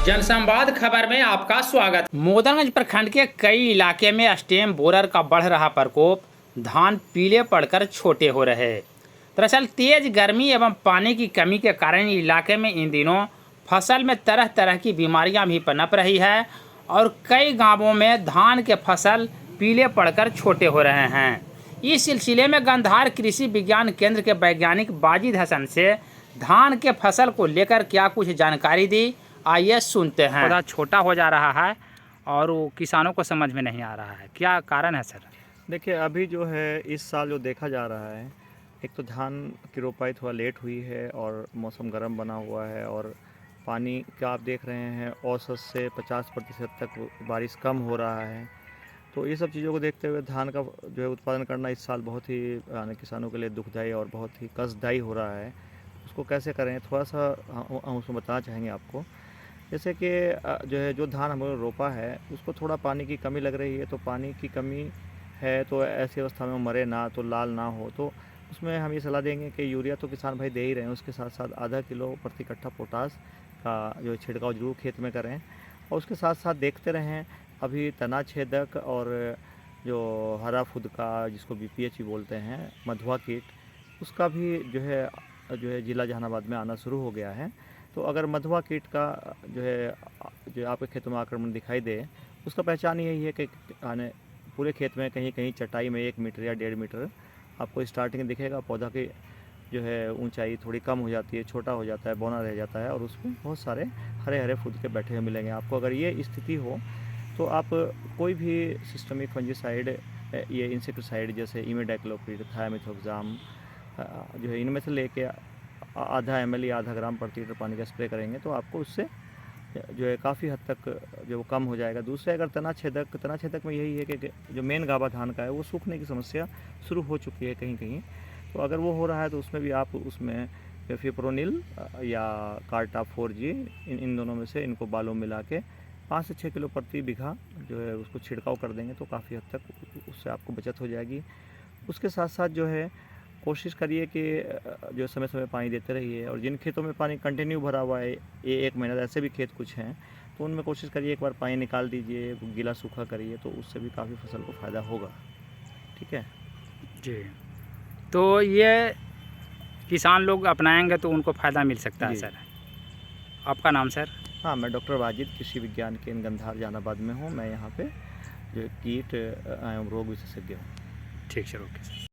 जनसंवाद खबर में आपका स्वागत। मोदनगंज प्रखंड के कई इलाके में स्टेम बोरर का बढ़ रहा प्रकोप, धान पीले पड़कर छोटे हो रहे। दरअसल तेज गर्मी एवं पानी की कमी के कारण इलाके में इन दिनों फसल में तरह तरह की बीमारियां भी पनप रही है और कई गांवों में धान के फसल पीले पड़कर छोटे हो रहे हैं। इस सिलसिले में गंधार कृषि विज्ञान केंद्र के वैज्ञानिक वाजिद हसन से धान के फसल को लेकर क्या कुछ जानकारी दी, आइए सुनते हैं। पौधा छोटा हो जा रहा है और वो किसानों को समझ में नहीं आ रहा है, क्या कारण है सर? देखिए, अभी जो है इस साल जो देखा जा रहा है, एक तो धान की रोपाई थोड़ा लेट हुई है और मौसम गर्म बना हुआ है और पानी का आप देख रहे हैं औसत से 50% तक बारिश कम हो रहा है। तो ये सब चीज़ों को देखते हुए धान का जो है उत्पादन करना इस साल बहुत ही किसानों के लिए दुखदायी और बहुत ही कष्टदायी हो रहा है। उसको कैसे करें, थोड़ा सा हम उसमें बताना चाहेंगे आपको। जैसे कि जो है जो धान हम लोग रोपा है उसको थोड़ा पानी की कमी लग रही है, तो पानी की कमी है तो ऐसी अवस्था में मरे ना, तो लाल ना हो, तो उसमें हम ये सलाह देंगे कि यूरिया तो किसान भाई दे ही रहे हैं, उसके साथ साथ आधा किलो प्रति कट्ठा पोटास का जो छिड़काव जरूर खेत में करें। और उसके साथ साथ देखते रहें अभी तना छेदक और जो हरा फुदका जिसको BPH भी बोलते हैं, मधुआ कीट, उसका भी जो है जिला जहानाबाद में आना शुरू हो गया है। तो अगर मधुआ कीट का जो आपके खेतों में आक्रमण दिखाई दे, उसका पहचान यही है कि पूरे खेत में कहीं कहीं चटाई में 1 मीटर या 1.5 मीटर आपको स्टार्टिंग में दिखेगा, पौधा की जो है ऊंचाई थोड़ी कम हो जाती है, छोटा हो जाता है, बौना रह जाता है और उसमें बहुत सारे हरे हरे फूद के बैठे हुए मिलेंगे आपको। अगर ये स्थिति हो तो आप कोई भी सिस्टमिक फंजीसाइड, ये इंसेक्टिसाइड जैसे इमिडाक्लोप्रिड, थायामिथोक्साम जो है इनमें से लेके आधा ml या आधा ग्राम प्रति लीटर पानी का स्प्रे करेंगे तो आपको उससे जो है काफ़ी हद तक जो कम हो जाएगा। दूसरे अगर तना छेदक में यही है कि जो मेन गाभा धान का है वो सूखने की समस्या शुरू हो चुकी है कहीं कहीं, तो अगर वो हो रहा है तो उसमें भी आप उसमें फिप्रोनिल या कार्टा 4G इन दोनों में से इनको बालों मिला के 5 से 6 किलो प्रति बीघा जो है उसको छिड़काव कर देंगे तो काफ़ी हद तक उससे आपको बचत हो जाएगी। उसके साथ साथ जो है कोशिश करिए कि जो समय समय पानी देते रहिए, और जिन खेतों में पानी कंटिन्यू भरा हुआ है ये 1 महीना, ऐसे भी खेत कुछ हैं, तो उनमें कोशिश करिए एक बार पानी निकाल दीजिए, गीला सूखा करिए, तो उससे भी काफ़ी फसल को फ़ायदा होगा। ठीक है जी, तो ये किसान लोग अपनाएंगे तो उनको फ़ायदा मिल सकता है सर। आपका नाम सर? हाँ, मैं डॉक्टर वाजिद कृषि विज्ञान केंद्र गंधार जहानाबाद में हूँ। मैं यहाँ पे जो कीट एवं रोग विशेषज्ञ हूँ। ठीक सर, ओके सर।